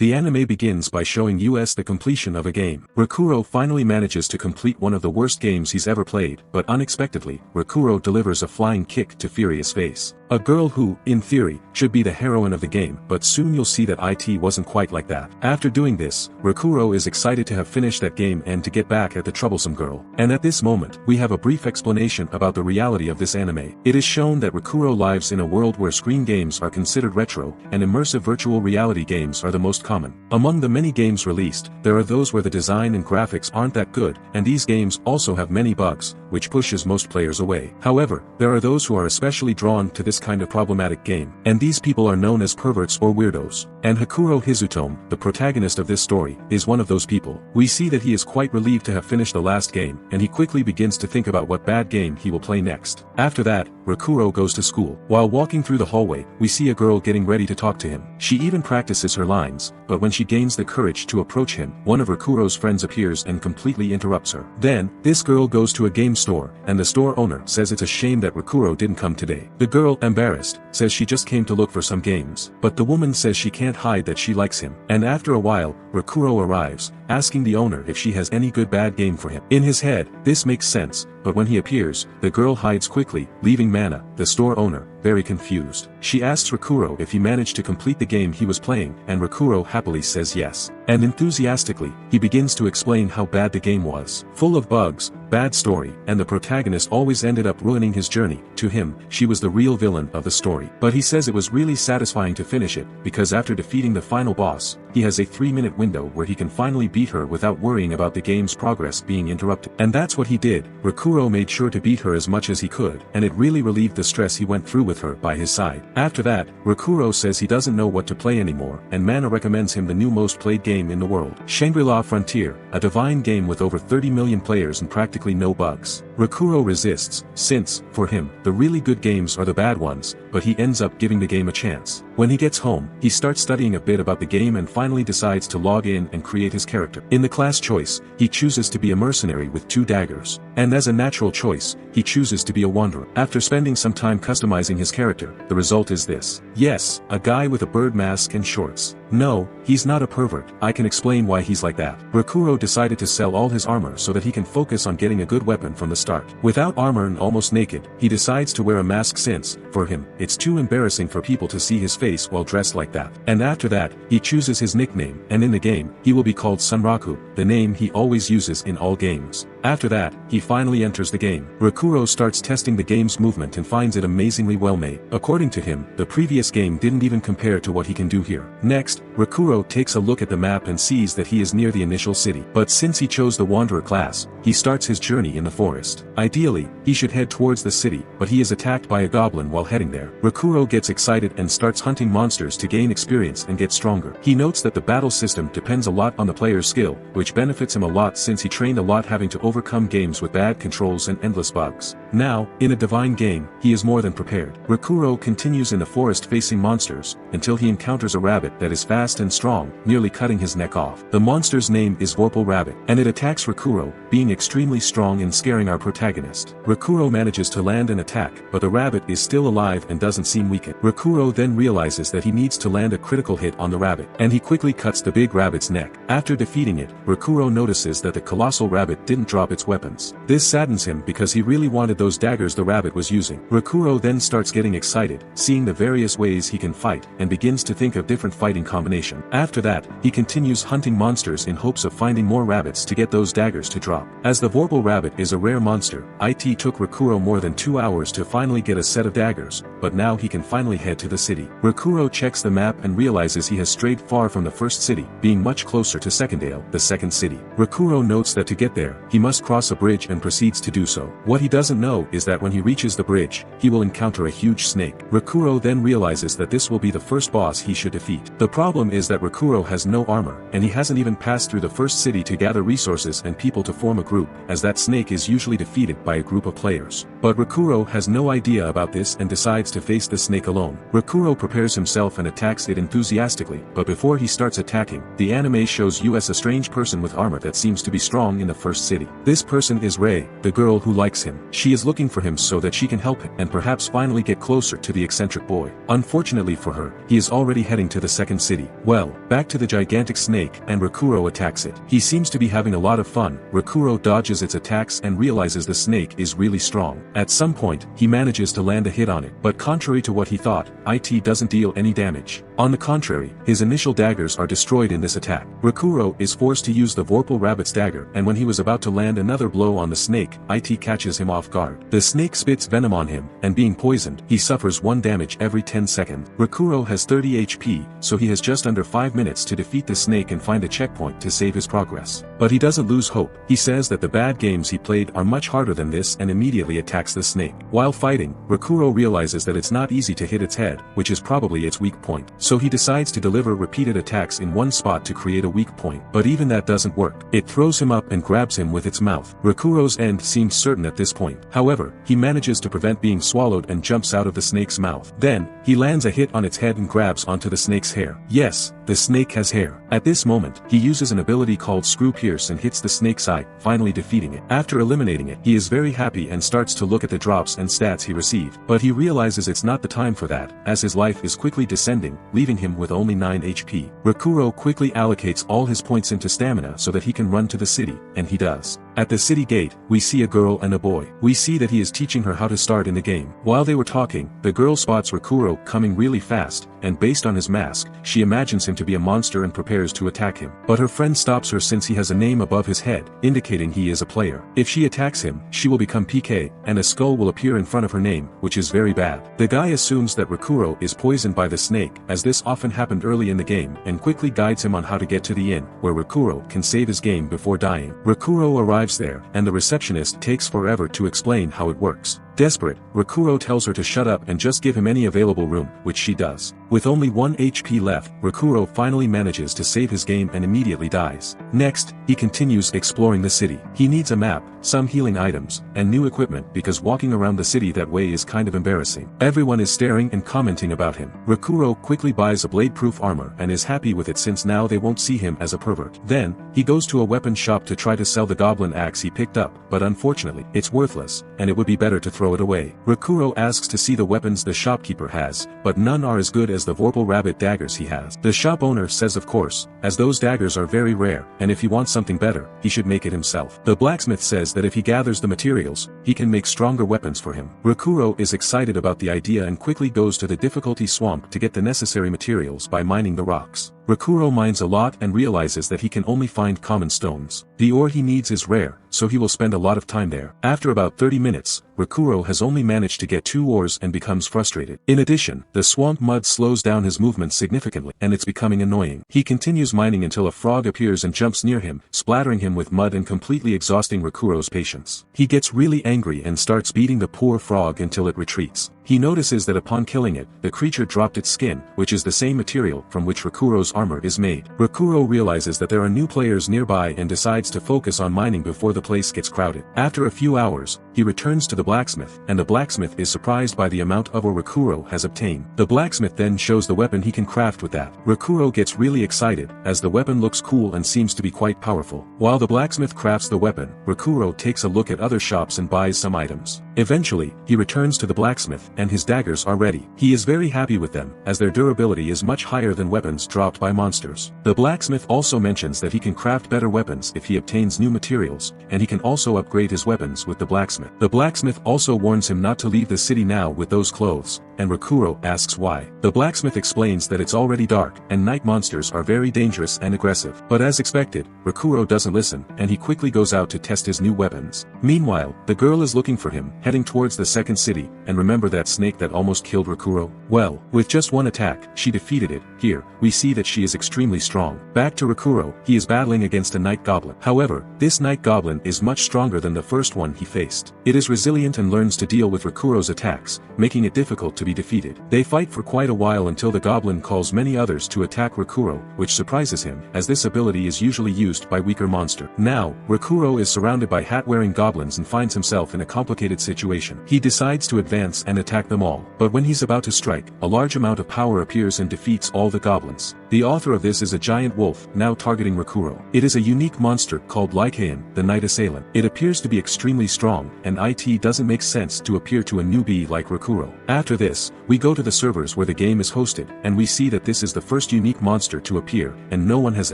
The anime begins by showing us the completion of a game. Rakuro finally manages to complete one of the worst games he's ever played, but unexpectedly, Rakuro delivers a flying kick to Furia's face. A girl who, in theory, should be the heroine of the game, but soon you'll see that it wasn't quite like that. After doing this, Rakuro is excited to have finished that game and to get back at the troublesome girl. And at this moment, we have a brief explanation about the reality of this anime. It is shown that Rakuro lives in a world where screen games are considered retro, and immersive virtual reality games are the most common. Among the many games released, there are those where the design and graphics aren't that good, and these games also have many bugs, which pushes most players away. However, there are those who are especially drawn to this kind of problematic game, and these people are known as perverts or weirdos. And Hakuro Hizutome, the protagonist of this story, is one of those people. We see that he is quite relieved to have finished the last game, and he quickly begins to think about what bad game he will play next. After that, Rakuro goes to school. While walking through the hallway, we see a girl getting ready to talk to him. She even practices her lines, but when she gains the courage to approach him, one of Rakuro's friends appears and completely interrupts her. Then, this girl goes to a game store, and the store owner says it's a shame that Rakuro didn't come today. The girl, embarrassed, says she just came to look for some games, but the woman says she can't hide that she likes him. And after a while, Rakuro arrives, asking the owner if she has any good bad game for him. In his head, this makes sense, but when he appears, the girl hides quickly, leaving Mana, the store owner, very confused. She asks Rakuro if he managed to complete the game he was playing, and Rakuro happily says yes. And enthusiastically, he begins to explain how bad the game was. Full of bugs, bad story, and the protagonist always ended up ruining his journey. To him, she was the real villain of the story. But he says it was really satisfying to finish it, because after defeating the final boss, he has a 3-minute window where he can finally beat her without worrying about the game's progress being interrupted. And that's what he did. Rakuro made sure to beat her as much as he could, and it really relieved the stress he went through with her by his side. After that, Rakuro says he doesn't know what to play anymore, and Mana recommends him the new most played game in the world, Shangri La Frontier, a divine game with over 30 million players and practically no bugs. Rakuro resists, since, for him, the really good games are the bad ones, but he ends up giving the game a chance. When he gets home, he starts studying a bit about the game and finally decides to log in and create his character. In the class choice, he chooses to be a mercenary with 2 daggers. And as a natural choice, he chooses to be a wanderer. After spending some time customizing his character, the result is this. Yes, a guy with a bird mask and shorts. No, he's not a pervert. I can explain why he's like that. Rakuro decided to sell all his armor so that he can focus on getting a good weapon from the start. Without armor and almost naked, he decides to wear a mask since, for him, it's too embarrassing for people to see his face while dressed like that. And after that, he chooses his nickname, and in the game, he will be called Sunraku, the name he always uses in all games. After that, he finally enters the game. Rakuro starts testing the game's movement and finds it amazingly well made. According to him, the previous game didn't even compare to what he can do here. Next, Rakuro takes a look at the map and sees that he is near the initial city. But since he chose the Wanderer class, he starts his journey in the forest. Ideally, he should head towards the city, but he is attacked by a goblin while heading there. Rakuro gets excited and starts hunting monsters to gain experience and get stronger. He notes that the battle system depends a lot on the player's skill, which benefits him a lot since he trained a lot having to overcome games with bad controls and endless bugs. Now, in a divine game, he is more than prepared. Rakuro continues in the forest facing monsters, until he encounters a rabbit that is fast and strong, nearly cutting his neck off. The monster's name is Vorpal Rabbit, and it attacks Rakuro, being extremely strong and scaring our protagonist. Rakuro manages to land an attack, but the rabbit is still alive and doesn't seem weakened. Rakuro then realizes that he needs to land a critical hit on the rabbit, and he quickly cuts the big rabbit's neck. After defeating it, Rakuro notices that the colossal rabbit didn't drop its weapons. This saddens him because he really wanted those daggers the rabbit was using. Rakuro then starts getting excited, seeing the various ways he can fight, and begins to think of different fighting combination. After that, he continues hunting monsters in hopes of finding more rabbits to get those daggers to drop. As the Vorpal Rabbit is a rare monster, it took Rakuro more than 2 hours to finally get a set of daggers, but now he can finally head to the city. Rakuro checks the map and realizes he has strayed far from the first city, being much closer to Secondale, the second city. Rakuro notes that to get there, he must cross a bridge and proceeds to do so. What he doesn't know is that when he reaches the bridge, he will encounter a huge snake. Rakuro then realizes that this will be the first boss he should defeat. The problem is that Rakuro has no armor, and he hasn't even passed through the first city to gather resources and people to form a group, as that snake is usually defeated by a group of players. But Rakuro has no idea about this and decides to face the snake alone. Rakuro prepares himself and attacks it enthusiastically, but before he starts attacking, the anime shows us a strange person with armor that seems to be strong in the first city. This person is Rei, the girl who likes him. She is looking for him so that she can help him and perhaps finally get closer to the eccentric boy. Unfortunately for her, he is already heading to the second city. Well, back to the gigantic snake, and Rakuro attacks it. He seems to be having a lot of fun. Rakuro dodges its attacks and realizes the snake is really strong. At some point, he manages to land a hit on it, but contrary to what he thought, it doesn't deal any damage. On the contrary, his initial daggers are destroyed in this attack. Rakuro is forced to use the Vorpal Rabbit's dagger, and when he was about to land another blow on the snake, it catches him off guard. The snake spits venom on him, and being poisoned, he suffers 1 damage every 10 seconds. Rakuro has 30 HP, so he has just under 5 minutes to defeat the snake and find a checkpoint to save his progress. But he doesn't lose hope. He says that the bad games he played are much harder than this and immediately attacks the snake. While fighting, Rakuro realizes that it's not easy to hit its head, which is probably its weak point. So he decides to deliver repeated attacks in one spot to create a weak point. But even that doesn't work. It throws him up and grabs him with its mouth. Rakuro's end seems certain at this point. However, he manages to prevent being swallowed and jumps out of the snake's mouth. Then, he lands a hit on its head and grabs onto the snake's hair. Yes, the snake has hair. At this moment, he uses an ability called Screw Pierce and hits the snake's eye, finally defeating it. After eliminating it, he is very happy and starts to look at the drops and stats he received. But he realizes it's not the time for that, as his life is quickly descending, leaving him with only 9 HP. Rakuro quickly allocates all his points into stamina so that he can run to the city, and he does. At the city gate, we see a girl and a boy. We see that he is teaching her how to start in the game. While they were talking, the girl spots Rakuro coming really fast, and based on his mask, she imagines him to be a monster and prepares to attack him. But her friend stops her since he has a name above his head, indicating he is a player. If she attacks him, she will become PK, and a skull will appear in front of her name, which is very bad. The guy assumes that Rakuro is poisoned by the snake, as this often happened early in the game, and quickly guides him on how to get to the inn, where Rakuro can save his game before dying. Rakuro arrives there, and the receptionist takes forever to explain how it works. Desperate, Rakuro tells her to shut up and just give him any available room, which she does. With only 1 HP left, Rakuro finally manages to save his game and immediately dies. Next, he continues exploring the city. He needs a map, some healing items, and new equipment because walking around the city that way is kind of embarrassing. Everyone is staring and commenting about him. Rakuro quickly buys a blade-proof armor and is happy with it since now they won't see him as a pervert. Then, he goes to a weapon shop to try to sell the goblin axe he picked up, but unfortunately, it's worthless, and it would be better to throw it away. Rakuro asks to see the weapons the shopkeeper has, but none are as good as the Vorpal Rabbit daggers he has. The shop owner says of course, as those daggers are very rare, and if he wants something better, he should make it himself. The blacksmith says that if he gathers the materials, he can make stronger weapons for him. Rakuro is excited about the idea and quickly goes to the difficulty swamp to get the necessary materials by mining the rocks. Rakuro mines a lot and realizes that he can only find common stones. The ore he needs is rare, so he will spend a lot of time there. After about 30 minutes, Rakuro has only managed to get 2 ores and becomes frustrated. In addition, the swamp mud slows down his movement significantly, and it's becoming annoying. He continues mining until a frog appears and jumps near him, splattering him with mud and completely exhausting Rakuro's patience. He gets really angry and starts beating the poor frog until it retreats. He notices that upon killing it, the creature dropped its skin, which is the same material from which Rakuro's armor is made. Rakuro realizes that there are new players nearby and decides to focus on mining before the place gets crowded. After a few hours, he returns to the blacksmith, and the blacksmith is surprised by the amount of ore Rakuro has obtained. The blacksmith then shows the weapon he can craft with that. Rakuro gets really excited, as the weapon looks cool and seems to be quite powerful. While the blacksmith crafts the weapon, Rakuro takes a look at other shops and buys some items. Eventually, he returns to the blacksmith, and his daggers are ready. He is very happy with them, as their durability is much higher than weapons dropped by monsters. The blacksmith also mentions that he can craft better weapons if he obtains new materials, and he can also upgrade his weapons with the blacksmith. The blacksmith also warns him not to leave the city now with those clothes, and Rakuro asks why. The blacksmith explains that it's already dark, and night monsters are very dangerous and aggressive. But as expected, Rakuro doesn't listen, and he quickly goes out to test his new weapons. Meanwhile, the girl is looking for him, heading towards the second city, and remember that snake that almost killed Rakuro? Well, with just 1 attack, she defeated it. Here, we see that she is extremely strong. Back to Rakuro, he is battling against a night goblin. However, this night goblin is much stronger than the first one he faced. It is resilient and learns to deal with Rakuro's attacks, making it difficult to be defeated. They fight for quite a while until the goblin calls many others to attack Rakuro, which surprises him, as this ability is usually used by weaker monsters. Now, Rakuro is surrounded by hat-wearing goblins and finds himself in a complicated situation. situation. He decides to advance and attack them all, but when he's about to strike, a large amount of power appears and defeats all the goblins. The author of this is a giant wolf, now targeting Rakuro. It is a unique monster called Lycaon, the Night Assailant. It appears to be extremely strong, and it doesn't make sense to appear to a newbie like Rakuro. After this, we go to the servers where the game is hosted, and we see that this is the first unique monster to appear, and no one has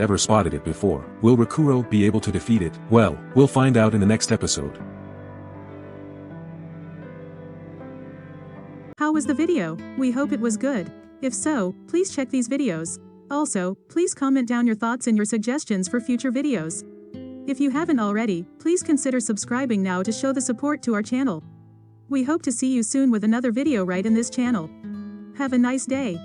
ever spotted it before. Will Rakuro be able to defeat it? Well, we'll find out in the next episode. How was the video? We hope it was good. If so, please check these videos. Also, please comment down your thoughts and your suggestions for future videos. If you haven't already, please consider subscribing now to show the support to our channel. We hope to see you soon with another video right in this channel. Have a nice day.